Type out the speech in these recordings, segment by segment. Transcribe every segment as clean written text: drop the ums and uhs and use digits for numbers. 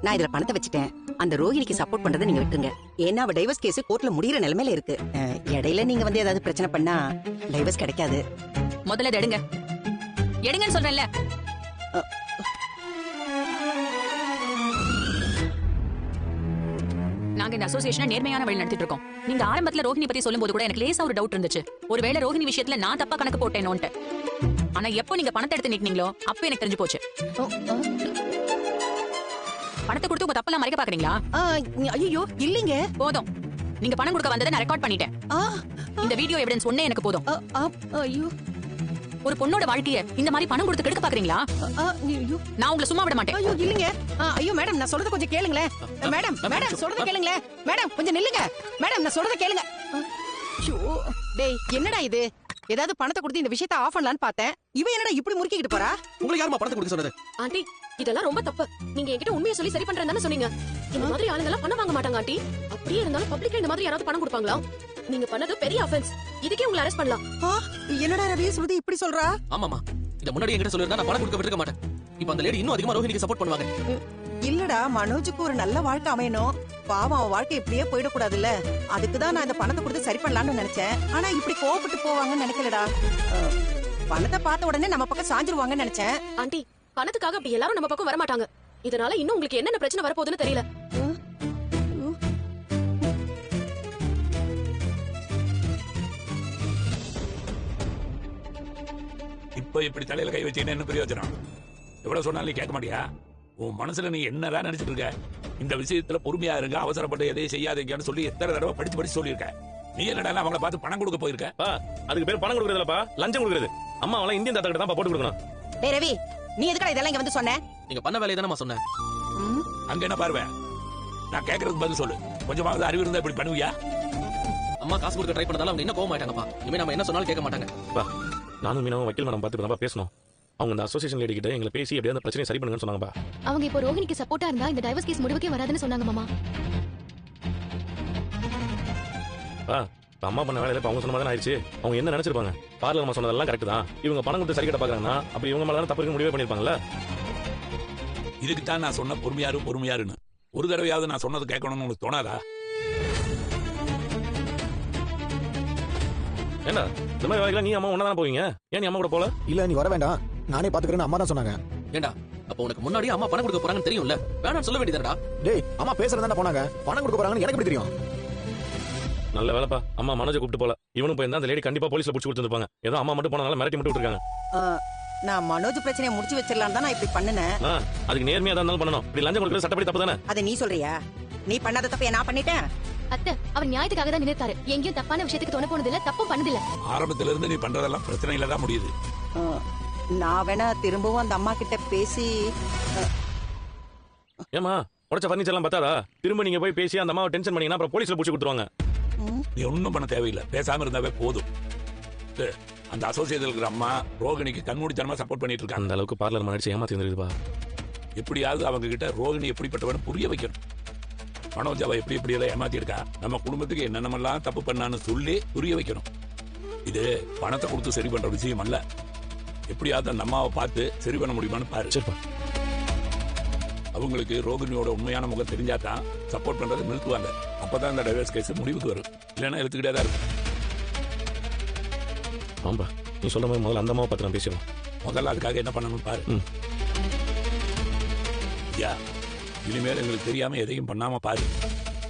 நான் இதுல பணத்தை வச்சுட்டேன். அந்த ரோஹிணிக்கு சப்போர்ட் பண்றதை நீங்க விட்டுருங்க. ஏன்னா அவ டைவர்ஸ் கேஸ் கோர்ட்ல முடியற நிலைமையில இருக்கு. இடையில நீங்க வந்து ஏதாவது பிரச்சனை பண்ணா டைவர்ஸ் கிடைக்காது. முதல்ல இதை எடுங்க. எடுங்கன்னு சொல்றேன்ல. நாங்க இந்த அசோசியேஷனை நேர்மையான வழி நடத்திட்டு இருக்கோம். நீங்க ஆரம்பத்துல ரோஹிணி பத்தி சொல்லும்போது கூட எனக்கு லேசா ஒரு டவுட் இருந்துச்சு. ஒருவேளை ரோஹிணி விஷயத்துல நான் தப்பா கணக்கு போட்டேனோன்ட்டு. ஆனா எப்போ நீங்க பணத்தை எடுத்து நீக்கினீங்களோ அப்ப எனக்கு தெரிஞ்சு போச்சு. பணத்தை கொடுத்து உங்க தப்பெல்லாம் மறைக்க பாக்குறீங்களா? ஐயோ இல்லீங்க. போதும். நீங்க பணம் கொடுக்க வந்ததை நான் ரெக்கார்ட் பண்ணிட்டேன். இந்த வீடியோ எவிடன்ஸ் ஒண்ணே எனக்கு போதும். ஐயோ, ஒரு பொண்ணோட வாழ்க்கைய இந்த மாதிரி பணம் கொடுத்து கெடுக்க பாக்குறீங்களா? நான் உங்களை சும்மா விட மாட்டேன். ஐயோ இல்லீங்க. ஐயோ மேடம், நான் சொல்றத கொஞ்சம் கேளுங்களேன். மேடம் மேடம் சொல்றத கேளுங்களேன். மேடம் கொஞ்சம் நில்லுங்க. மேடம் நான் சொல்றத கேளுங்க. ஐயோ டேய், என்னடா இது? ஏதாவது பணத்தை கொடுத்து இந்த விஷயத்தை ஆஃப் பண்ணலாம்னு பார்த்தேன். இவ என்னடா இப்படி முறுக்கிட்டு போறா? உங்களுக்கு யாருமா பணத்தை கொடுக்க சொன்னது? ஆண்டி, இதெல்லாம் ரொம்ப தப்பு. நீங்க என்கிட்ட உண்மையை சொல்லி சரி பண்றேன்னு சொன்னீங்க. இந்த மாதிரி ஆளுங்க எல்லாம் பணம் வாங்க மாட்டாங்க ஆண்டி. அப்படியே இருந்தாலும் பப்ளிக்ல இந்த மாதிரி யாராவது பணம் கொடுப்பாங்களா? நீங்க பண்ணது பெரிய ஆஃபென்ஸ். இதுக்கே உங்களை அரெஸ்ட் பண்ணலாம். என்னடா ரவி ஸ்ருதி இப்படி சொல்றா? ஆமாமா, இத முன்னாடி என்கிட்ட சொல்லிருந்தா நான் பணம் கொடுக்க விட்டுருக்க மாட்டேன். இப்போ அந்த லேடி இன்னும் அதிகமா ரோஹிணிக்கு சப்போர்ட் பண்ணுவாங்க. இல்லடா, மனோஜுக்கு ஒரு நல்ல வாழ்க்கை அமையணும். பாவம் அவன் வாழ்க்கை இப்படியே போயிடக்கூடாதுல்ல. அதுக்குதான் நான் இந்த பணத்தை கொடுத்து சரி பண்ணலாம்னு நினைச்சேன். ஆனா இப்படி கோவப்பட்டு போவாங்கன்னு நினைக்கலடா. பணத்தை பார்த்த உடனே நம்ம பக்கம் சாஞ்சிருவாங்கன்னு நினைச்சேன். ஆண்டி, பணத்துக்காக அப்படி எல்லாரும் நம்ம பக்கம் வர மாட்டாங்க. இதனால இன்னும் உங்களுக்கு என்னென்ன பிரச்சனை வரப்போகுதுன்னு தெரியல. இப்ப இப்படி தலையில கை வச்சீங்கன்னா என்ன பிரயோஜனம்? எவ்வளவு சொன்னாலும் நீ கேட்க மாட்டியா? உன் மனசுல நீ என்னதான் நினைச்சிட்டு இருக்க? இந்த விஷயத்துல பொறுமையா இருங்க, அவசரப்பட்டு எதையும் செய்யாதீங்கன்னு சொல்லி எத்தனை தடவை படிச்சு சொல்லியிருக்க. நீ என்னடா அவங்கள பார்த்து பணம் கொடுக்க போயிருக்க? அதுக்கு பேர் பணம் கொடுக்கறதுலப்பா, லஞ்சம் கொடுக்கறது. அம்மா அவளை இந்தியன் தாத்தா கிட்ட தான் போட்டு கொடுக்கணும். டேய் ரவி, நீ எதுக்குடா இதெல்லாம் இங்க வந்து சொன்ன? நீங்க பண்ண வேலையை தானே சொன்னேன். அங்க என்ன பார்வை? நான் கேட்கறதுக்கு பதில் சொல்லு. கொஞ்சமாவது அறிவு இருந்தா இப்படி பண்ணுவியா? அம்மா காசு கொடுக்க ட்ரை பண்ணதால அவங்க என்ன கோவம் ஆயிட்டாங்கப்பா. இனிமே நம்ம என்ன சொன்னாலும் கேட்க மாட்டாங்க. நானும் மீனவும் வக்கீல் மேடம் பார்த்து தான் பேசணும். அவங்க இந்த அசோசியேஷன் லேடி கிட்ட எங்களை பேசி எப்படியாவது அந்த பிரச்சனையை சரி பண்ணுங்கன்னு சொன்னாங்கப்பா. அவங்க இப்போ ரோஹிணிக்கு சப்போர்ட்டா இருந்தா இந்த டைவர்ஸ் கேஸ் முடிவுக்கே வராதுன்னு சொன்னாங்க மாமா. அம்மா பண்ண வேலையில அவங்க சொன்ன மாதிரி ஆயிடுச்சு. அவங்க என்ன நினைச்சிருப்பாங்க? பார்லர் அம்மா சொன்னதெல்லாம் கரெக்ட் தான். இவங்க பணம் கொடுத்து சரி கட்ட பாக்குறாங்கன்னா அப்படி இவங்க மேல தப்பு முடிவே பண்ணிருப்பாங்கல்ல. இதுக்கு தான் நான் சொன்ன பொறுமையாருன்னு. ஒரு தடவையாவது நான் சொன்னது கேட்கணும்னு உனக்கு தோணாதா? என்ன இந்த மாதிரி வேலைக்கு நீ அம்மா ஒண்ணா போவீங்க? ஏன் நீ அம்மா கூட போல? இல்ல நீ வர வேண்டாம், நானே பாத்துக்கிறேன்னு அம்மா தான் சொன்னாங்க. ஏண்டா, அப்ப உனக்கு முன்னாடி அம்மா பணம் கொடுக்க போறாங்கன்னு தெரியும்ல, வேணாம்னு சொல்ல வேண்டியதுடா. டேய், அம்மா பேசுறதா போனாங்க, பணம் கொடுக்க போறாங்கன்னு எனக்கு எப்படி தெரியும்? நல்ல வேலைப்பா, அம்மா மனோஜை கூப்பிட்டு போல. இவனும் போயிருந்தா அந்த லேடி கண்டிப்பா போலீஸ்ல புடிச்சு கொடுத்துருப்பாங்க. ஏதோ அம்மா மட்டும் போனதால மிரட்டி மட்டும் விட்டுருக்காங்க. நான் மனோஜ் பிரச்சனையை முடிச்சு வச்சிடலாம் தான் நான் இப்படி பண்ணினேன். அதுக்கு நேர்மையா தான் இருந்தாலும் பண்ணணும். இப்படி லஞ்சம் கொடுக்கறது சட்டப்படி தப்பு தானே? அதை நீ சொல்றியா? நீ பண்ணாத தப்பையா நான் பண்ணிட்டேன்? அத்தை, அவர் நியாயத்துக்காக தான் நினைத்தாரு. எங்கேயும் தப்பான விஷயத்துக்கு துணை போனது இல்ல, தப்பும் பண்ணது இல்ல. ஆரம்பத்துல இருந்து நீ பண்றதெல்லாம் பிரச்சனையில தான் முடியுது. நான் வேணா திரும்பவும் அந்த அம்மா கிட்ட பேசி. ஏமா உடைச்ச பர்னிச்சர் எல்லாம் பத்தாதா? திரும்ப நீங்க போய் பேசி அந்த அம்மாவை டென்ஷன் பண்ணீங்கன்னா அப்புறம் போலீஸ்ல புடிச்சு கொடுத்துருவாங்க. நீ ஒன்னும் பண்ண தேவையில்லை, பேசாம இருந்தாவே போதும். அந்த அசோசியேஷன் இருக்கிற அம்மா ரோகிணிக்கு கண்மூடித்தனமா சப்போர்ட் பண்ணிட்டு இருக்காங்க. அந்த அளவுக்கு பார்லர் மனடிச்சு ஏமாத்தி வந்துருக்குப்பா. எப்படியாவது அவங்க கிட்ட ரோகிணி எப்படிப்பட்டவன்னு புரிய வைக்கணும். மனோஜ் அவ எப்படி எல்லாம் ஏமாத்தி இருக்கா, நம்ம குடும்பத்துக்கு என்னென்னமெல்லாம் தப்பு பண்ணான்னு சொல்லி புரிய வைக்கணும். இது பணத்தை கொடுத்து சரி பண்ற விஷயம் அல்ல. எப்படியாவது அந்த அம்மாவை பார்த்து சரி பண்ண முடியுமான்னு பாரு. அவங்களுக்கு ரோகிணியோட உண்மையான முகம் தெரிஞ்சாதான் சப்போர்ட் பண்றதை நிறுத்துவாங்க. அப்பதான் இந்த டைவர்ஸ் கேஸ் முடிவுக்கு வரும். இல்லைன்னா எடுத்துக்கிட்டே தான் இருக்கும். ஆம்பா, நீ சொல்ற மாதிரி முதல்ல அந்த அம்மாவை பார்த்து நான் பேசிடுவோம். முதல்ல அதுக்காக என்ன பண்ணணும் பாரு. இனிமேல் எங்களுக்கு தெரியாம எதையும் பண்ணாம பாரு.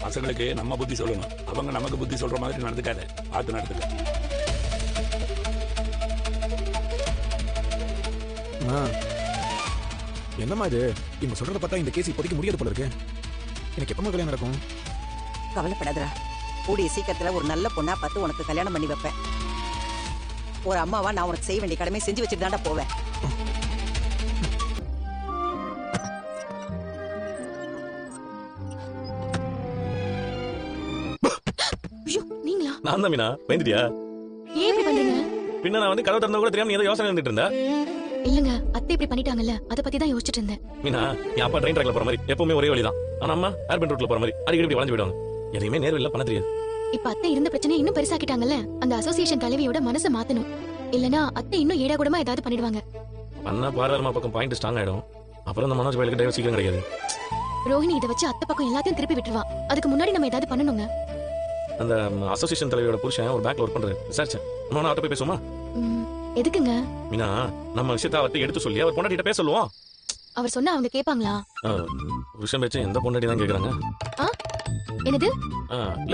பசங்களுக்கு நம்ம புத்தி சொல்லணும், அவங்க நமக்கு புத்தி சொல்ற மாதிரி நடந்துக்காத. பார்த்து நடந்துக்க. என்னம்மா இது? இவங்க சொல்றத பார்த்தா இந்த கேஸ் இப்போதைக்கு முடியாது போல இருக்கு. எனக்கு எப்பமா கல்யாணம் நடக்கும்? கவலைப்படாதடா, கூடிய சீக்கிரத்துல ஒரு நல்ல பொண்ணா பார்த்து உனக்கு கல்யாணம் பண்ணி வைப்பேன். ஒரு அம்மாவா நான் உனக்கு செய்ய வேண்டிய கடமை செஞ்சு வச்சுட்டு தாண்டா போவேன். நீங்களா? நான் தான் மீனா, பயந்துட்டியா? ஏன் இப்படி பண்றீங்க? பின்ன நான் வந்து கதவு திறந்தா கூட தெரியாம நீ ஏதோ யோசனை இருந்துட்டு இருந்தா? இல்லங்க, அத்தை இப்படி பண்ணிட்டாங்கல்ல, அத பத்தி தான் யோசிச்சுட்டு இருந்தேன். மீனா, நீ அப்பா ட்ரெயின் ட்ராக்ல போற மாதிரி எப்பவுமே ஒரே வழிதான். ஆனா அம்மா ஏர்பென் ரூட்ல போற மாதிரி அடிக்கடி இப்படி வளைஞ்சு விடுவாங்க. எதையுமே நேர்வழியில பண்ண தெரியாது. இப்ப அத்தை இருந்த பிரச்சனை இன்னும் பெருசாக்கிட்டாங்கல்ல, அந்த அசோசியேஷன் தலைவியோட மனசை மாத்தணும். இல்லனா அத்தை இன்னும் ஏடா கூடமா ஏதாவது பண்ணிடுவாங்க. பண்ணா பார்லர்மா பக்கம் பாயிண்ட் ஸ்ட்ராங் ஆயிடும். அப்புறம் அந்த மனோஜ் பையலுக்கு டைவர்ஸ் சீக்கிரம் கிடைக்காது. ரோஹிணி இதை வச்சு அத்தை பக்கம் எல்லாத்தையும் திருப்பி விட்டுருவா. அதுக்கு முன்னாடி நம்ம ஏதாவது பண்ணணுங்க. அந்த அசோசியேஷன் தலைவரோட புருஷன் ஒரு பேங்க்ல ஒர்க் பண்றாரு. விசாரிச்சேன். நம்ம அவர்கிட்ட போய் பேசுவோமா? எதுக்குங்க? மீனா, நம்ம விஷயத்தை அவர்கிட்ட எடுத்து சொல்லி அவர் பொண்டாட்டிட்ட பேச சொல்லுவோம். அவர் சொன்னா அவங்க கேட்பாங்களா? புருஷன் பேச்சு எந்த பொண்டாட்டி தான் கேக்குறாங்க. என்னது?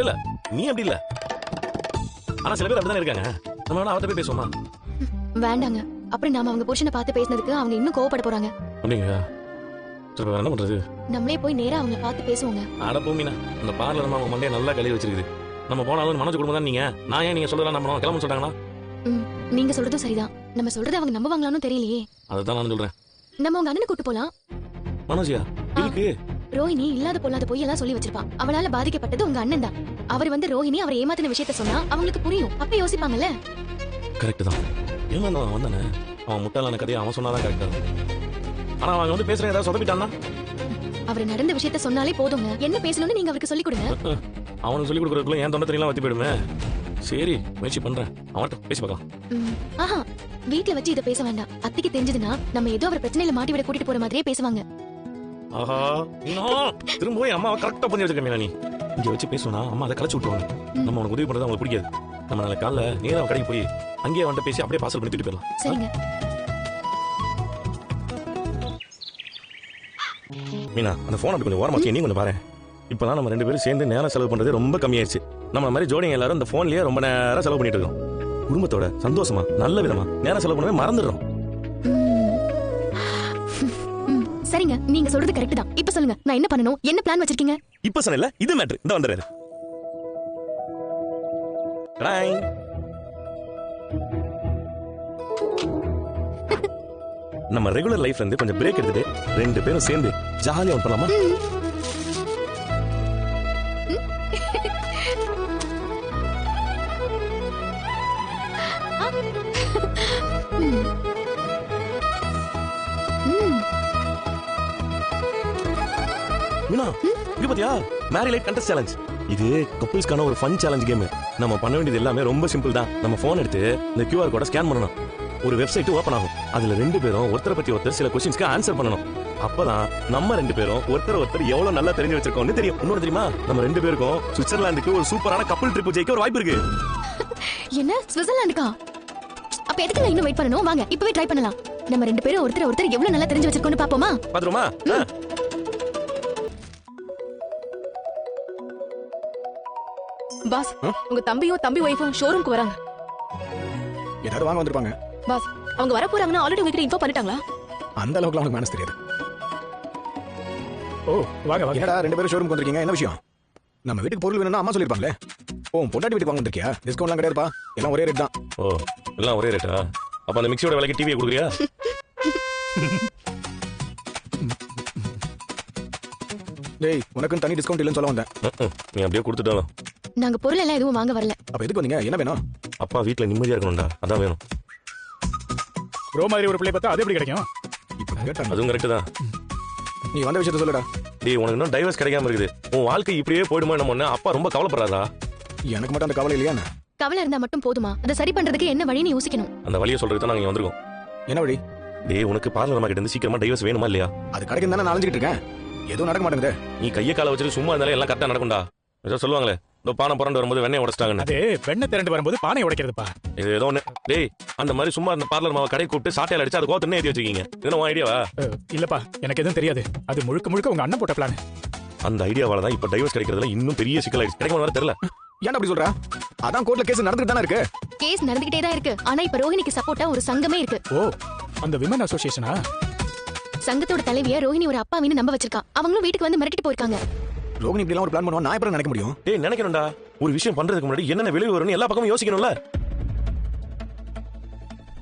இல்ல நீ அப்படி இல்ல. ஆனா சில பேர் அப்படிதான் இருக்காங்க. நம்ம அவர்கிட்ட போய் பேசுவோமா? வேண்டாங்க. அப்புறம் நாம அவங்க புருஷனை பார்த்து பேசினதுக்கு அவங்க இன்னும் கோவப்பட போறாங்க. அப்படிங்க. சரி, என்ன பண்றது? நம்மளே போய் நேரா அவங்கள பார்த்து பேசுவோங்க. அட பூமினா, அந்த பார்லர் நம்ம அவங்க மண்டைய நல்லா கழுவி வச்சிருக்குது. நம்ம போனாலும் மனோஜ் குடும்பம் தான் நீங்க. நான் ஏன் நீங்க சொல்றதா நம்ம கிளம்ப சொல்றாங்களா? நீங்க சொல்றதும் சரிதான். நம்ம சொல்றது அவங்க நம்புவாங்களான்னு தெரியலையே. அதுதான் நான் சொல்றேன். நம்ம உங்க அண்ணனை கூட்டு போலாம். மனோஜியா? இதுக்கு ரோஹிணி இல்லாத பொல்லாத பொய் எல்லாம் சொல்லி வச்சிருப்பா. அவளால பாதிக்கப்பட்டது உங்க அண்ணன் தான். அவர் வந்து ரோஹிணி அவரை ஏமாத்தின விஷயத்த சொன்னா அவங்களுக்கு புரியும். அப்ப யோசிப்பாங்கல்ல. கரெக்ட் தான். ஏன் நான் வந்தானே, அவன் முட்டாளான கதையை அவன் சொன்னாதான் கரெக்டா இருக்கும். ஆனா அவன் வந்து பேசுற ஏதாவது சொதப்பிட்டான்னா அவர் நடந்த விஷயத்த சொன்னாலே போதுங்க. என்ன பேசணும்னு நீங்க அவருக்கு சொல்லி கொடுங்க. அவனுக்கு சொல்லி கொடுக்கறதுக்குள்ள என் தொண்டை தண்ணிலாம் வத்தி போயிடுமே. சரி, முயற்சி பண்றேன். அவன்கிட்ட பேசி பார்க்கலாம். ஆஹா, வீட்ல வச்சு இதை பேச வேண்டாம். அத்தைக்கு தெரிஞ்சதுன்னா நம்ம ஏதோ அவர் பிரச்சனையில மாட்டி விட கூட்டிட்டு போற மாதிரியே பேசுவாங்க. ஆஹா, திரும்ப போய் அம்மாவை கரெக்டா பண்ணி வச்சிருக்கேன். நீ இங்க வச்சு பேசுனா அம்மா அதை கலைச்சு விட்டுருவாங்க. நம்ம உனக்கு உதவி பண்றது அவங்களுக்கு பிடிக்காது. நம்ம நாளை காலைல நேரா கடைக்கு போய் அங்கேயே அவன்கிட்ட பேசி அப்படியே பார்சல் பண்ணி தூக்கிட்டு போயிடலாம். சரிங்க. மீனா, அந்த போன் அப்படி கொஞ்சம் ஓரமா வச்சு நீ கொஞ்சம் பாரு. இப்பதான் நம்ம 2 பேரும் சேர்ந்து நேரம் செலவு பண்றது ரொம்ப கம்மியாயிருச்சு. நம்ம மாதிரி ஜோடிங்க எல்லாரும் இந்த போன்லயே ரொம்ப நேரம் செலவு பண்ணிட்டு இருக்கோம். குடும்பத்தோட சந்தோஷமா நல்ல விதமா நேரம் செலவு பண்ணவே மறந்துடுறோம். சரிங்க, நீங்க சொல்றது கரெக்ட் தான். இப்ப சொல்லுங்க, நான் என்ன பண்ணணும்? என்ன பிளான் வச்சிருக்கீங்க? இப்ப சொன்னல, இது மேட்டர். இந்த வந்துறாரு. நம்ம ரெகுலர் லைஃப்ல இருந்து கொஞ்சம் பிரேக் எடுத்துட்டு 2 பேரும் சேர்ந்து ஜாலியா ஒர்க் பண்ணலாமா? மீனா, இது பாத்தியா? Marie light contest challenge. இது கப்பிள்ஸ்க்கான ஒரு ஃபன் சேலஞ்ச் கேம். நம்ம பண்ண வேண்டியது எல்லாமே ரொம்ப சிம்பிள் தான். நம்ம போன் எடுத்து இந்த QR கோட ஸ்கேன் பண்ணணும். ஒரு வெப்சைட் ஓபன் ஆகும். அதுல 2 பேரும் ஒருத்தரை பத்தி ஒருத்தர் சில क्वेश्चंसக்கு ஆன்சர் பண்ணணும். அப்பதான் நம்ம 2 பேரும் ஒருத்தர் எவ்வளவு நல்லா தெரிஞ்சு வச்சிருக்கோம்னு தெரியும். இன்னொரு தெரியுமா? நம்ம 2 பேருக்கும் சுவிட்சர்லாந்துக்கு ஒரு சூப்பரான கப்பிள் ட்ரிப் ஜெயிக்க ஒரு வாய்ப்பு இருக்கு. என்ன, சுவிட்சர்லாந்துக்கா? அப்ப எதுக்கு நான் இன்னும் வெயிட் பண்ணணும்? வாங்க இப்பவே ட்ரை பண்ணலாம். நம்ம 2 பேரும் ஒருத்தர் எவ்வளவு நல்லா தெரிஞ்சு வச்சிருக்கோம்னு பாப்போமா? பாத்துருமா? பாஸ், உங்க தம்பியும் தம்பி ஒய்ஃபும் ஷோரூம்க்கு வராங்க. ஏதாவது வாங்க வந்திருப்பாங்க. பாஸ், அவங்க வர போறாங்கன்னு ஆல்ரெடி உங்ககிட்ட இன்ஃபார்ம் பண்ணிட்டாங்களா? அந்த அளவுக்கு அவனுக்கு மேனஸ் தெரியாது. ஓ, வாங்க வாங்க. என்னடா 2 பேரும் ஷோரூம்க்கு வந்திருக்கீங்க? என்ன விஷயம்? நம்ம வீட்டுக்கு பொருள் வேணும்னா அம்மா சொல்லிருப்பாங்களே. ஓ, பொண்டாட்டி வீட்டுக்கு வாங்க வந்திருக்கியா? டிஸ்கவுண்ட்லாம் கிடையாதுப்பா. எல்லாம் ஒரே ரேட் தான். ஓ, எல்லாம் ஒரே ரேட்டா? அப்ப அந்த மிக்ஸியோட விலைக்கு டிவியை கொடுக்குறியா? டேய், உனக்கு தனி டிஸ்கவுண்ட் இல்லைன்னு சொல்ல வந்தேன். நீ அப்படியே கொடுத்துட்டாலும். நாங்க பொருள் எல்லாம் எதுவும் வாங்க வரல. அப்ப எதுக்கு வந்தீங்க? என்ன வேணும்? அப்பா வீட்டுல நிம்மதியா இருக்கணும்டா, அதான் வேணும். ப்ரோ மாதிரி ஒரு பிள்ளை பார்த்தா அது எப்படி கிடைக்கும்? இப்போ கேட்டாங்க. அதுவும் கரெக்ட் தான். நீ வந்த விஷயத்த சொல்லுடா. டேய், உனக்கு இன்னும் டைவர்ஸ் கிடைக்காம இருக்குது. உன் வாழ்க்கை இப்படியே போயிடுமா நம்ம? அப்பா ரொம்ப கவலைப்படுறாரா? எனக்கு மட்டும் அந்த கவலை இல்லையா? கவலை இருந்தா மட்டும் போதுமா? அதை சரி பண்றதுக்கு என்ன வழின்னு யோசிக்கணும். அந்த வழியை சொல்றதுக்கு தான் நாங்க இங்க வந்திருக்கோம். என்ன வழி? டேய், உனக்கு பார்லர் மார்க்கெட் இருந்து சீக்கிரமா டைவர்ஸ் வேணுமா இல்லையா? அது கிடைக்கும் தானே நான் அலைஞ்சிட்டு இருக்கேன். எதுவும் நடக்க மாட்டேங்குது. நீ கையை காலை வச்சுட்டு சும்மா இருந்தாலே எல்லாம் கரெக்டா நடக்கும்டா. ஏதோ சொல்லுவாங்களே, இந்த பானை புரண்டு வரும்போது வெண்ணெய் உடைச்சிட்டாங்கன்னு. அது வெண்ணெய் திரண்டு வரும்போது பானை உடைக்கிறதுப்பா. இது ஏதோ ஒண்ணு. டேய், அந்த மாதிரி சும்மா அந்த பார்லர் மாவை கடை கூப்பிட்டு சாட்டையில அடிச்சு அது கோத்தனே ஏத்தி வச்சிருக்கீங்க. இது உன் ஐடியாவா? இல்லப்பா, எனக்கு எதுவும் தெரியாது. அது முழுக்க உங்க அண்ணன் போட்ட பிளான். அந்த ஐடியாவால தான் இப்ப டைவர்ஸ் கிடைக்கிறதுல இன்னும் பெரிய சிக்கலாயிடுச்சு. கிடைக்குமா வர தெரியல. ஏன் அப்படி சொல்ற? அதான் கோர்ட்ல கேஸ் நடந்துட்டு தானே இருக்கு. கேஸ் நடந்துகிட்டே தான் இருக்கு. ஆனா இப்ப ரோஹிணிக்கு சப்போர்ட்டா ஒரு சங்கமே இருக்கு. ஓ, அந்த விமன் அசோசியேஷனா? சங்கத்தோட தலைவிய ரோஹிணி ஒரு அப்பாவின்னு நம்ப வச்சிருக்கா. அவங்களும் வீட்டுக்கு வந்து மிரட்டிட்டு போயிருக்காங்க. ரோஹிணி இப்படி எல்லாம் ஒரு பிளான் பண்ணுவா, நான் எப்படி நினைக்க முடியும்? டேய், நினைக்கணும்டா. ஒரு விஷயம் பண்றதுக்கு முன்னாடி என்னென்ன விளைவு வரும்னு எல்லா பக்கமும் யோசிக்கணும்ல.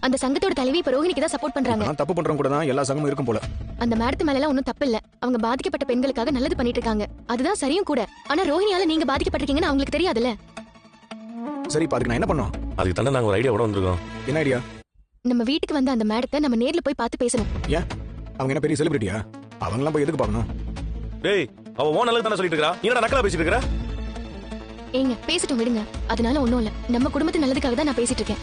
அந்த சங்கத்தோட தலைவி இப்ப ரோஹிணிக்கு தான் சப்போர்ட் பண்றாங்க. நான் தப்பு பண்றவங்க கூட தான் எல்லா சங்கமும் இருக்கும் போல. அந்த மேடத்து மேல எல்லாம் ஒன்னும் தப்பு இல்ல. அவங்க பாதிக்கப்பட்ட பெண்களுக்காக நல்லது பண்ணிட்டு இருக்காங்க. அதுதான் சரியும் கூட. ஆனா ரோஹிணியால நீங்க பாதிக்கப்பட்டிருக்கீங்கன்னு அவங்களுக்கு தெரியாதுல்ல. சரி, அதுக்கு நான் என்ன பண்ணோம்? அதுக்கு தானே நாங்க ஒரு ஐடியாவோட வந்திருக்கோம். என்ன ஐடியா? நம்ம வீட்டுக்கு வந்த அந்த மேடத்தை நம்ம நேர்ல போய் பார்த்து பேசணும். ஏன்? அவங்க என்ன பெரிய செலிபிரிட்டியா? அவங்கலாம் போய் எதுக்கு பார்க்கணும்? டேய், அவ ஓன் அளவுக்கு தானே சொல்லிட்டு இருக்கா. நீ என்ன நக்கலா பேசிட்டு இருக்கற? ஏங்க, பேசிட்டு விடுங்க. அதனால ஒண்ணும் இல்ல. நம்ம குடும்பத்து நல்லதுக்காக தான் நான் பேசிட்டு இருக்கேன்.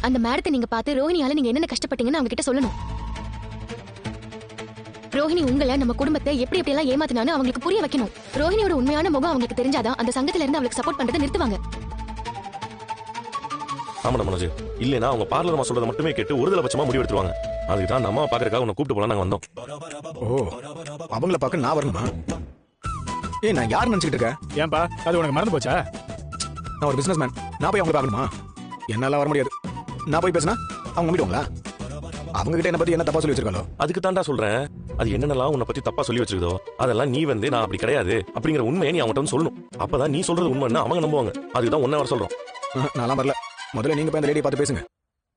அந்த மேடத்தை நீங்க பார்த்து ரோஹிணியால நீங்க என்னென்ன கஷ்டப்பட்டீங்கன்னு அவங்க கிட்ட சொல்லணும். ரோஹிணி உங்களை நம்ம குடும்பத்தை எப்படி எப்படி எல்லாம் ஏமாத்தினான்னு அவங்களுக்கு புரிய வைக்கணும். ரோஹிணியோட உண்மையான முகம் அவங்களுக்கு தெரிஞ்சாதான் அந்த சங்கத்துல இருந்து அவளுக்கு சப்போர்ட் பண்றதை நிறுத்துவாங்க. ஆமாடா மனோஜ், இல்லைன்னா அவங்க பார்லர் சொல்றதை மட்டுமே கேட்டு ஒருதலை பட்சமா முடிவு எடுத்துருவாங்க. அதுக்கு தான் நம்ம பாக்குறதுக்காக உன்னை கூப்பிட்டு போலாம் நாங்க வந்தோம். ஓ, அவங்கள பார்க்க நான் வரணுமா? நான் யார் நினைச்சிட்டு இருக்கேன்? ஏன்பா அது உனக்கு மறந்து போச்சா? நான் ஒரு பிசினஸ் மேன். நான் போய் அவங்கள பார்க்கணுமா? என்னால வர முடியாது. நான் போய் பேசினா அவங்க நம்பிடுவாங்களா? அவங்க கிட்ட என்ன பத்தி என்ன தப்பா சொல்லி வச்சிருக்காளோ? அதுக்கு தான்டா சொல்றேன். அது என்னென்னலாம் உன்னை பத்தி தப்பா சொல்லி வச்சிருக்கோ அதெல்லாம் நீ நான் அப்படி கிடையாது அப்படிங்கிற உண்மையை நீ அவங்ககிட்ட வந்து சொல்லணும். அப்பதான் நீ சொல்றது உண்மைன்னு அவங்க நம்புவாங்க. அதுக்குதான் உன்னை வர சொல்றோம். நான்லாம் வரல. முதல்ல நீங்க போய் அந்த லேடியை பார்த்து பேசுங்க.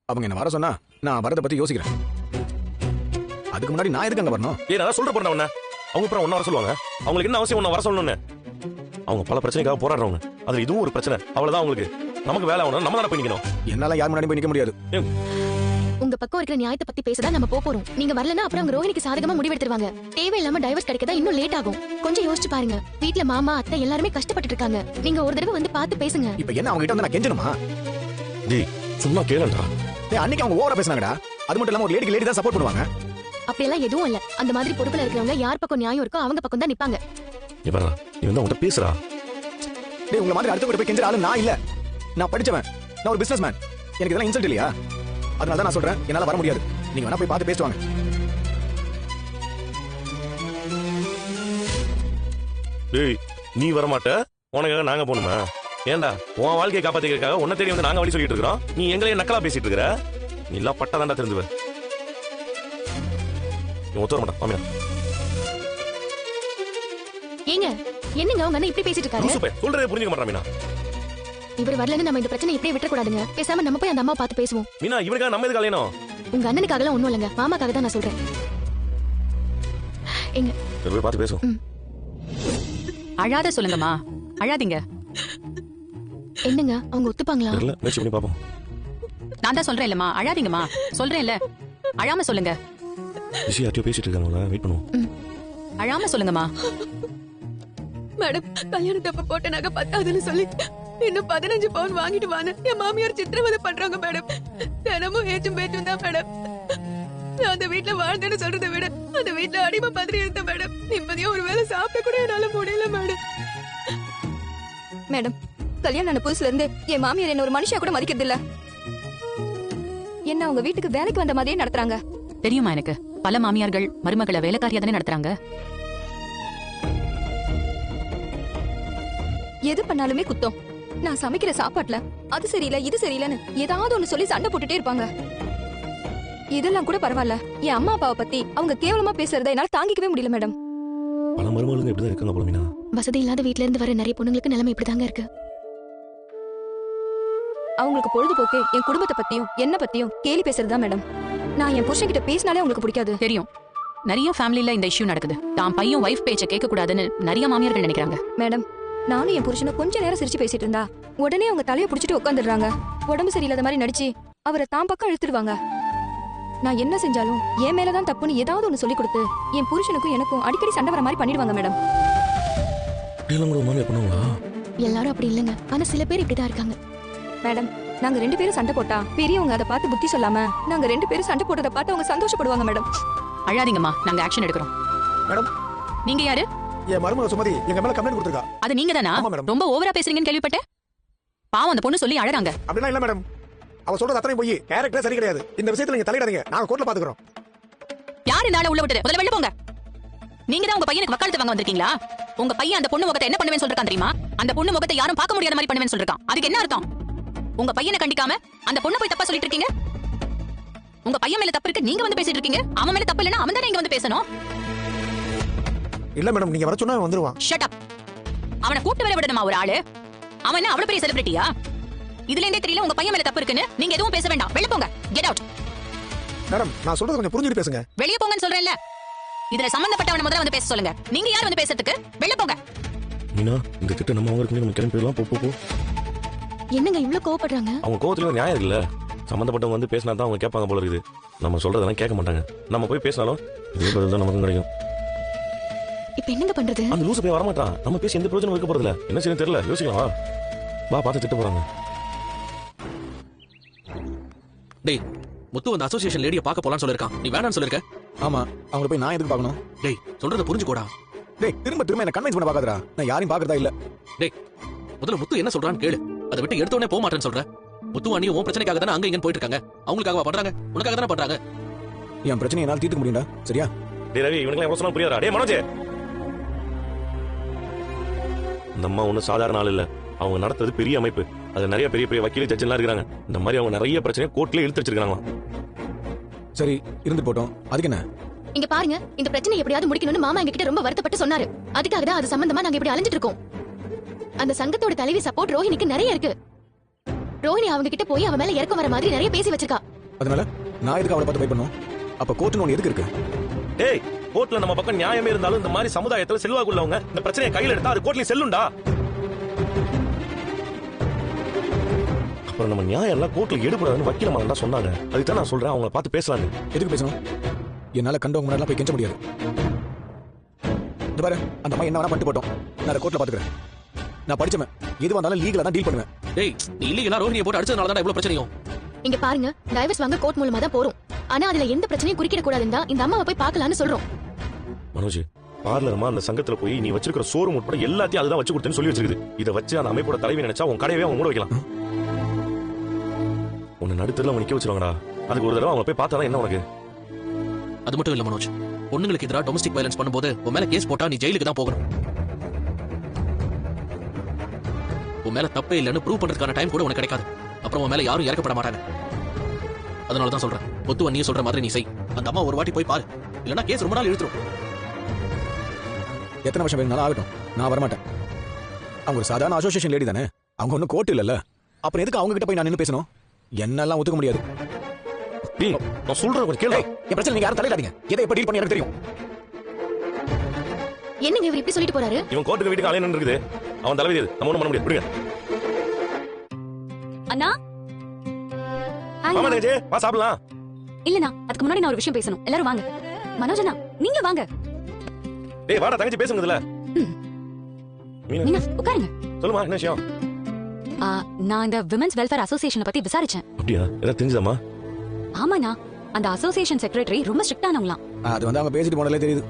அவங்க என்ன வர சொன்னா நான் வரதை பத்தி யோசிக்கிறேன். அதுக்கு முன்னாடி நான் எதுக்கு அங்க வரணும்? நான் சொல்ற போறேன் உன்ன. அவங்க அப்புறம் ஒன்ன வர சொல்லுவாங்க. அவங்களுக்கு என்ன அவசியம் உன்ன வர சொல்லணும்னு? அவங்க பல பிரச்சனைக்காக போராடுறவங்க. அதுல இதுவும் ஒரு பிரச்சனை. அவ்வளவுதான் அவங்களுக்கு. நமக்கு வேலை ஆகணும், நம்ம தான் போய் நிக்கணும். என்னால யார் முன்னாடி போய் நிக்க முடியாது. உங்க பக்கம் இருக்கிற நியாயத்தை பத்தி பேசதான் நம்ம போறோம். நீங்க வரலன்னா அப்புறம் அவங்க ரோஹிணிக்கு சாதகமா முடிவெடுத்துருவாங்க. தேவையில்லாம டைவர்ஸ் கிடைக்கதா இன்னும் லேட் ஆகும். கொஞ்சம் யோசிச்சு பாருங்க. வீட்ல மாமா அத்தை எல்லாருமே கஷ்டப்பட்டு இருக்காங்க. நீங்க ஒரு தடவை வந்து பார்த்து பேசுங்க. இப்ப என்ன அவங்க கிட்ட வந்து நான் கெஞ்சணுமா? டேய் சும்மா கேளுடா. அன்னைக்கு அவங்க ஓவரா பேசுனாங்கடா. அது மட்டும் இல்லாம ஒரு லேடி தான் சப்போர்ட் பண்ணுவாங்க. அப்படியெல்லாம் எதுவும் இல்ல. அந்த மாதிரி பொறுப்புல இருக்கிறவங்க யார் பக்கம் நியாயம் இருக்கோ அவங்க பக்கம் தான் நிப்பாங்க. இவரா நீ வந்து அவன்கிட்ட பேசுறா. டேய் உங்கள மாதிரி அடுத்த போய் கெஞ்சற ஆளு நான் இல்ல. நான் படிச்சவன். நான் ஒரு பிசினஸ் மேன். எனக்கு இதெல்லாம் இன்சல்ட் இல்லையா? அதனால தான் நான் சொல்றேன் என்னால வர முடியாது. நீங்க வேணா போய் பார்த்து பேசுவாங்க. டேய் நீ வர மாட்ட, உனக்காக நாங்க போணுமா? ஏன்டா உன் வாழ்க்கையை காப்பாத்திக்கிறதுக்காக உன்னை தேடி வந்து நாங்க வழி சொல்லிட்டு இருக்கிறோம். நீ எங்களையே நக்கலா பேசிட்டு இருக்கிற. நீ எல்லாம் பட்டாதான்டா தெரிஞ்சுவ. நீ ஒத்துவர மாட்டா மாமியா. ஏங்க என்னங்க உங்க அண்ணன் இப்படி பேசிட்டு இருக்காரு? சூப்பர், சொல்றதே புரிஞ்சுக்க மாட்டா மீனா. இவர் வரலன்னு நம்ம இந்த பிரச்சனை இப்படியே விட்டுற கூடாதுங்க. பேசாம நம்ம போய் அந்த அம்மா பார்த்து பேசுவோம். மீனா இவனுக்காக நம்ம எதுக்கு அலையணும்? உங்க அண்ணனுக்காகலாம் ஒண்ணும் இல்லைங்க, மாமாக்காக தான் நான் சொல்றேன். எங்க போய் பார்த்து பேசுவோம். அழாத சொல்லுங்கம்மா, அழாதீங்க. என்னங்க அவங்க ஒத்துப்பாங்களா? தெரியல, முயற்சி பண்ணி பாப்போம். நான் தான் சொல்றேன் இல்லம்மா, அழாதீங்கம்மா. சொல்றேன்ல, அழாம சொல்லுங்க. ரிஷி யார்ட்டையோ பேசிட்டு இருக்காங்களா, வெயிட் பண்ணுவோம். அழாம சொல்லுங்கம்மா. மேடம், கல்யாணத்தப்ப போட்ட நகை பத்தாதுன்னு சொல்லி இன்னும் 15 பவுன் வாங்கிட்டு வான்னு என் மாமியார் சித்திரவதை பண்றாங்க மேடம். தினமும் ஏச்சும் பேச்சும் தான் மேடம். நான் அந்த வீட்டுல வாழ்ந்தேன்னு சொல்றதை விட அந்த வீட்டுல அடிமை மாதிரி இருந்த மேடம். நிம்மதியா ஒரு வேளை சாப்பிட கூட என்னால முடியல மேடம். மேடம், கல்யாணம் ஆன புதுசுல இருந்து என் மாமியார் என்ன ஒரு மனுஷியா கூட மதிக்கிறது இல்ல. என்ன அவங்க வீட்டுக்கு வேலைக்கு வந்த மாதிரியே நடத்துறாங்க. தெரியுமா எனக்கு, பல மாமியார்கள் மருமகளை வேலைக்காரியா தானே நடத்துறாங்க. எது பண்ணாலுமே குத்தம். நான் சமைக்கிற சாப்பாட்டுல அது சரியில்லை இது சரியில்லைன்னு ஏதாவது ஒண்ணு சொல்லி சண்டை போட்டுட்டே இருப்பாங்க. இதெல்லாம் கூட பரவாயில்ல, என் அம்மா அப்பாவை பத்தி அவங்க கேவலமா பேசுறத என்னால தாங்கிக்கவே முடியல மேடம். பல மருமகளுங்க இப்படிதான் இருக்காங்க போல மீனா. வசதி இல்லாத வீட்ல இருந்து வர நிறைய பொண்ணுங்களுக்கு நிலைமை இப்படிதாங்க இருக்கு. அவங்களுக்கு பொழுதுபோக்கு என் குடும்பத்தை பத்தியும் என்ன பத்தியும் கேலி பேசுறதா மேடம். நான் என் புருஷன் கிட்ட பேசினாலே அவங்களுக்கு பிடிக்காது. தெரியும், நிறைய ஃபேமிலில இந்த இஷ்யூ நடக்குது. தான் பையன் வைஃப் பேச்ச கேட்க கூடாதுன்னு நிறைய மாமியார்கள் நினைக்கிறாங்க. மேடம், நானும் என் புருஷனை கொஞ்ச நேரம் சிரிச்சு பேசிட்டு இருந்தா உடனே அவங்க தலையை புடிச்சிட்டு உட்காந்துடுறாங்க. உடம்பு சரியில்லாத மாதிரி நடிச்சு அவரை தான் பக்கம் இழுத்துடுவாங்க. நான் என்ன செஞ்சாலும் என் மேலதான் தப்புன்னு ஏதாவது ஒண்ணு சொல்லி கொடுத்து என் புருஷனுக்கும் எனக்கும் அடிக்கடி சண்டை வர மாதிரி பண்ணிடுவாங்க மேடம். எல்லாரும் அப்படி இல்லைங்க, ஆனா சில பேர் இப்படிதான் இருக்காங்க. மேடம், நாங்க 2 பேரும் சண்டை போட்டா பெரியவங்க அதை பார்த்து புத்தி சொல்லாம நாங்க 2 பேரும் சண்டை போட்டதை பார்த்து அவங்க சந்தோஷப்படுவாங்க மேடம். அழாதீங்கம்மா, நாங்க ஆக்ஷன் எடுக்கிறோம். மேடம், நீங்க யாரு? என் மருமக சுமதி எங்க மேல கம்ப்ளைண்ட் கொடுத்திருக்கா. அது நீங்க தானா? ஆமா மேடம். ரொம்ப ஓவரா பேசுறீங்கன்னு கேள்விப்பட்டேன். பாவம் அந்த பொண்ணு சொல்லி அழறாங்க. அப்படிலாம் இல்ல மேடம். அவ சொல்றது அத்தனை போய் கேரக்டர் சரி கிடையாது. இந்த விஷயத்துல நீங்க தலையிடாதீங்க, நாங்க கோர்ட்ல பாத்துக்கிறோம். யார் இந்த ஆளை உள்ள விட்டது? முதல்ல வெளிய போங்க. நீங்க தான் உங்க பையனுக்கு வக்காலத்து வாங்க வந்திருக்கீங்களா? உங்க பையன் அந்த பொண்ணு முகத்தை என்ன பண்ணுவேன்னு சொல்றான் தெரியுமா? அந்த பொண்ணு முகத்தை யாரும் பார்க்க முடியாத மாதிரி பண்ணுவேன்னு சொல்றான். அதுக்கு என்ன அர்த்தம்? உங்க பையனை கண்டிக்காம அந்த பொண்ணு போய் தப்பா சொல்லிட்டு இருக்கீங்க. உங்க பையன் மேல தப்பு இருக்கு, நீங்க வந்து பேசிட்டு இருக்கீங்க. அவன் மேல தப்பு இல்லனா அவன் தானே இங்க வந்து பேசணும். இல்ல மேடம், நீங்க வர சொன்னா வந்துருவான். Shut up. அவனை கூட்டு வர விடணுமா ஒரு ஆளு? அவன் என்ன அவ்வளவு பெரிய செலிபிரிட்டியா? இதுல இருந்தே தெரியல உங்க பையன் மேல தப்பு இருக்குன்னு. நீங்க எதுவும் பேச வேண்டாம், வெளிய போங்க. Get out. மேடம், நான் சொல்றது கொஞ்சம் புரிஞ்சுட்டு பேசுங்க. வெளிய போங்கன்னு சொல்றேன்ல. இதுல சம்பந்தப்பட்டவன முதல்ல வந்து பேச சொல்லுங்க. நீங்க யார் வந்து பேசுறதுக்கு? வெளிய போங்க. மீனா, இந்த கிட்ட நம்ம அவங்க நம்ம கிளம்பி போயிடலாம். போ. என்னங்க இவ்ளோ கோவப்படுறாங்க? அவங்க கோவத்துல நியாயம் இருக்குல்ல. சம்பந்தப்பட்டவங்க வந்து பேசினா தான் அவங்க கேட்பாங்க போல இருக்குது. நம்ம சொல்றதெல்லாம் கேட்க மாட்டாங்க. நம்ம போய் பேசினாலும் இதே பதில் தான் நமக்கும் கிடைக்கும். இப்ப என்னங்க பண்றது? அந்த லூசு போய் வரமாட்டான். நம்ம பேசி எந்த பிரயோஜனம் இருக்க போறதில்ல. என்ன செய்யணும் தெரியல, யோசிக்கலாம். வா பார்த்து திட்ட போறாங்க. டேய், முத்து அந்த அசோசியேஷன் லேடியை பார்க்க போலான்னு சொல்லிருக்கான். நீ வேணான்னு சொல்லிருக்க. ஆமா அவங்கள போய் நான் எதுக்கு பார்க்கணும்? டேய் சொல்றத புரிஞ்சுக்கோடா. டேய் திரும்ப திரும்ப என்ன கன்வின்ஸ் பண்ண பார்க்காதடா. நான் யாரையும் பார்க்கறதா இல்ல. டேய் முதல்ல முத்து என்ன சொல்றான்னு கேளு. அதை விட்டு எடுத்த உடனே போக மாட்டேன்னு சொல்ற. முத்து அண்ணி உன் பிரச்சனைக்காக தானே அங்க இங்கன்னு போயிட்டு இருக்காங்க. அவங்களுக்காகவா பண்றாங்க? உனக்காக தானே பண்றாங்க. என் பிரச்சனை என்னால தீர்த்துக்க முடியும்டா. சரியா? டேய் ரவி இவனுக்கு எவ்வளவு சொன்னா புரியாதா? டேய் மனோஜ், இந்த அம்மா ஒன்றும் சாதாரண ஆள் இல்ல. அவங்க நடத்துறது பெரிய அமைப்பு. அது நிறைய பெரிய பெரிய வக்கீல் ஜட்ஜெல்லாம் இருக்காங்க. இந்த மாதிரி அவங்க நிறைய பிரச்சனையை கோர்ட்ல இழுத்து வச்சிருக்காங்க. சரி இருந்து போட்டோம். அதுக்கு என்ன? இங்க பாருங்க, இந்த பிரச்சனை எப்படியாவது முடிக்கணும்னு மாமா எங்ககிட்ட ரொம்ப வருத்தப்பட்டு சொன்னாரு. அதுக்காக தான் அது சம்பந்தமா நாங்க இப்படி அலைஞ்சிட்டு இருக்கோம். அந்த சங்கத்தோட தலைவி சப்போர்ட் ரோஹிணிக்கு நிறைய இருக்கு. ரோஹிணி அவங்க கிட்ட போய் அவ மேல இறக்கம் வர மாதிரி நிறைய பேசி வச்சிருக்கா. அதனால நான் எதுக்கு அவளை பார்த்து போய் பண்ணும்? அப்ப கோர்ட்னு ஒன்று எதுக்கு இருக்கு? டேய் கோர்ட்ல நம்ம பக்கம் நியாயமே இருந்தாலும் இந்த மாதிரி சமுதாயத்துல செல்வாக்கு உள்ளவங்க இந்த பிரச்சனையை கையில எடுத்தா அது கோர்ட்லயும் செல்லும்டா. அப்புறம் நம்ம நியாயம் எல்லாம் கோர்ட்ல எடுபடாதுன்னு வக்கீல மாட்டா சொன்னாங்க. அதுக்கு தான் நான் சொல்றேன் அவங்கள பார்த்து பேசலான்னு. எதுக்கு பேசணும்? என்னால கண்டவங்க முன்னாடி போய் கெஞ்ச முடியாது. இந்த பாரு அந்த அம்மா என்ன வேணா பண்ணிட்டு போட்டோம். நான் அதை கோர்ட்ல பாத்துக்கிறேன். நான் படிச்சவன். எது வந்தாலும் லீகலா தான் டீல் பண்ணுவேன். டேய் நீ இல்லீகலா ரோஹிணியை போட்டு அடிச்சதுனால தான் இவ்வளவு பிரச்சனையும். இங்க பாருங்க, டைவர்ஸ் வாங்க கோர்ட் மூலமா தான் போறோம். ஆனா அதுல எந்த பிரச்சனையும் குறுக்கிட கூடாதுன்னு தான் இந்த அம்மாவை போய் பார்க்கலாம்னு சொல்றோம். மனோஜ் பார்லர்மா அந்த சங்கத்துல போய் நீ வச்சிருக்கிற ஷோரூம் உட்பட எல்லாத்தையும் அதுதான் வச்சு கொடுத்தேன்னு சொல்லி வச்சிருக்குது. இதை வச்சு அந்த அமைப்போட தலைவி நினைச்சா உன் கடையவே அவங்க மூட வைக்கலாம். உன்னை நடுத்தல அவன் நிக்க வச்சிருவாங்கடா. அதுக்கு ஒரு தடவை அவங்க போய் பார்த்தாதான் என்ன உனக்கு? அது மட்டும் இல்ல மனோஜ், பொண்ணுங்களுக்கு எதிராக டொமஸ்டிக் வயலன்ஸ் பண்ணும்போது உன் மேல கேஸ் போட்டா நீ ஜெயிலுக்கு தான் போகணும். உன் மேல தப்பே இல்லைன்னு ப்ரூவ் பண்றதுக்கான டைம் கூட உனக்கு கிடைக்காது. அப்புறம் உன் மேல யாரும் இறக்கப்பட மாட்டாங்க. அதனால தான் சொல்றேன், பொத்துவ நீ சொல்ற மாதிரி நீ செய். அந்த அம்மா ஒரு வாட்டி போய் பாரு, இல்லனா கேஸ் ரொம்ப நாள் இழுத்துரும். எத்தனை வருஷம் வேணும்னாலும் ஆகட்டும், நான் வரமாட்டேன். அவங்க ஒரு சாதாரண அசோசியேஷன் லேடி தானே. அவங்க ஒன்றும் கோர்ட் இல்லைல்ல. அப்புறம் எதுக்கு அவங்க கிட்ட போய் நான் நின்று பேசணும்? என்னெல்லாம் ஒத்துக்க முடியாது. டேய் நான் சொல்றேன் கொஞ்சம் கேளு. என் பிரச்சனை நீங்க யாரும் தலையிடாதீங்க. எதை எப்படி டீல் பண்ணி எனக்கு தெரியும். என்னங்க இவர் இப்படி சொல்லிட்டு போறாரு? இவன் கோர்ட்டுக்கு வீட்டுக்கு அலையன்னு இருக்குது. அவன் தலைவி நம்ம ஒண்ணும் பண்ண முடியாது. விடுங்க. அண்ணா மாமா தங்கச்சி வா சாப்பிடலாம். இல்லண்ணா, அதுக்கு முன்னாடி நான் ஒரு விஷயம் பேசணும். எல்லாரும் வாங்க. மனோஜ் அண்ணா நீங்க வாங்க. டேய் வாடா தங்கச்சி பேசுங்கதுல. நீங்க உட்காருங்க. சொல்லுமா என்ன விஷயம்? நான் இந்த விமென்ஸ் வெல்ஃபேர் அசோசியேஷனை பத்தி விசாரிச்சேன். அப்படியா? ஏதாவது தெரிஞ்சதாமா? ஆமாண்ணா, அந்த அசோசியேஷன் செக்ரட்டரி ரொம்ப ஸ்ட்ரிக்டானவங்களாம். அது வந்து அவங்க பேசிட்டு போனதே தெரியுது.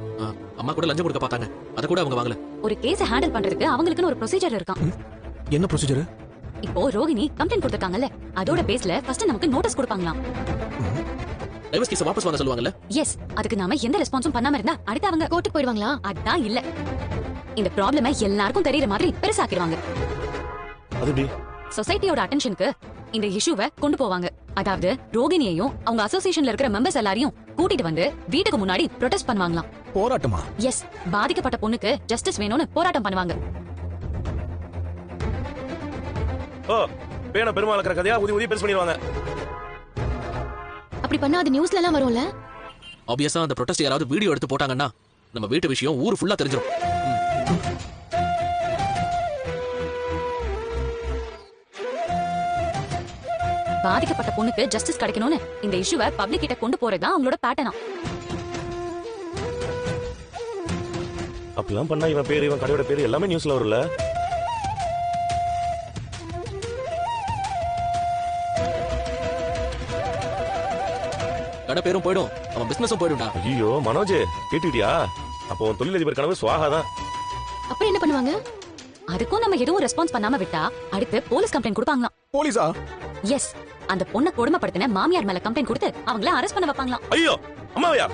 அம்மா கூட லஞ்சம் கொடுக்க பார்த்தாங்க, அத கூட அவங்க வாங்கல. ஒரு கேஸை ஹேண்டில் பண்றதுக்கு அவங்களுக்குன்னு ஒரு ப்ரொசீஜர் இருக்காம். என்ன ப்ரொசீஜர்? இப்போ ரோஹிணி கம்ப்ளைண்ட் கொடுத்திருக்காங்கல்ல, அதோட பேஸ்ல ஃபர்ஸ்ட் நமக்கு நோட்டீஸ் கொடுப்பாங்களாம். டைவர்ஸ் கேஸ் வாபஸ் வாங்க சொல்லுவாங்கல்ல. எஸ், அதுக்கு நாம எந்த ரெஸ்பான்ஸும் பண்ணாம இருந்தா அடுத்து அவங்க கோர்ட்டுக்கு போயிடுவாங்களா? அதான் இல்ல, இந்த ப்ராப்ளமை எல்லாருக்கும் தெரியற மாதிரி பெருசாக்கிடுவாங்க. அது எப்படி? சொசைட்டியோட அட்டென்ஷனுக்கு இந்த இஷ்யூவை கொண்டு போவாங்க. அதாவது ரோகிணியையும் அவங்க அசோசியேஷன்ல இருக்கிற மெம்பர்ஸ் எல்லாரையும் கூட்டிட்டு வந்து வீட்டுக்கு முன்னாடி ப்ரொடெஸ்ட் பண்ணுவாங்களாம். போராட்டமா? எஸ், பாதிக்கப்பட்ட பொண்ணுக்கு ஜஸ்டிஸ் வேணும்னு போராட்டம் பண்ணுவாங்க. ஓ பேன பெருமாள் இருக்கிற கதையா உதி உதி பெருசு பண்ணிடுவாங்க. அப்படி பண்ணா அது நியூஸ்ல எல்லாம் வரும்ல. ஆப்வியஸா அந்த ப்ரொடெஸ்ட் யாராவது வீடியோ எடுத்து போட்டாங்கன்னா நம்ம வீட்டு விஷயம் ஊர் ஃபுல்லா தெரிஞ்சிரும். பாதிக்கப்பட்ட பொண்ணுக்கு ஜஸ்டிஸ் கிடைக்கணும்னு இந்த இஷ்யூவை பப்ளிக் கிட்ட கொண்டு போறதுதான் அவங்களோட பேட்டர்னா. அப்படிலாம் பண்ணா இவன் பேரு இவன் கடையோட பேரு எல்லாமே நியூஸ்ல வரும்ல. கடை பேரும் போய்டும், அவன் பிசினஸும் போய்டும்டா. ஐயோ மனோஜ் கேட்டுட்டியா? அப்போ உன் தொழிலதிபர் கனவு சுவாகாதான். அப்புறம் என்ன பண்ணுவாங்க? அதுக்கும் நம்ம எதுவும் ரெஸ்பான்ஸ் பண்ணாம விட்டா அடுத்து போலீஸ் கம்ப்ளைண்ட் கொடுப்பாங்களாம். போலீஸா? எஸ், அந்த பொண்ணை கொடுமைப்படுத்தின மாமியார் மேல கம்ப்ளைண்ட் கொடுத்து அவங்கள அரெஸ்ட் பண்ண வைப்பாங்களாம். ஐயோ அம்மாவையா?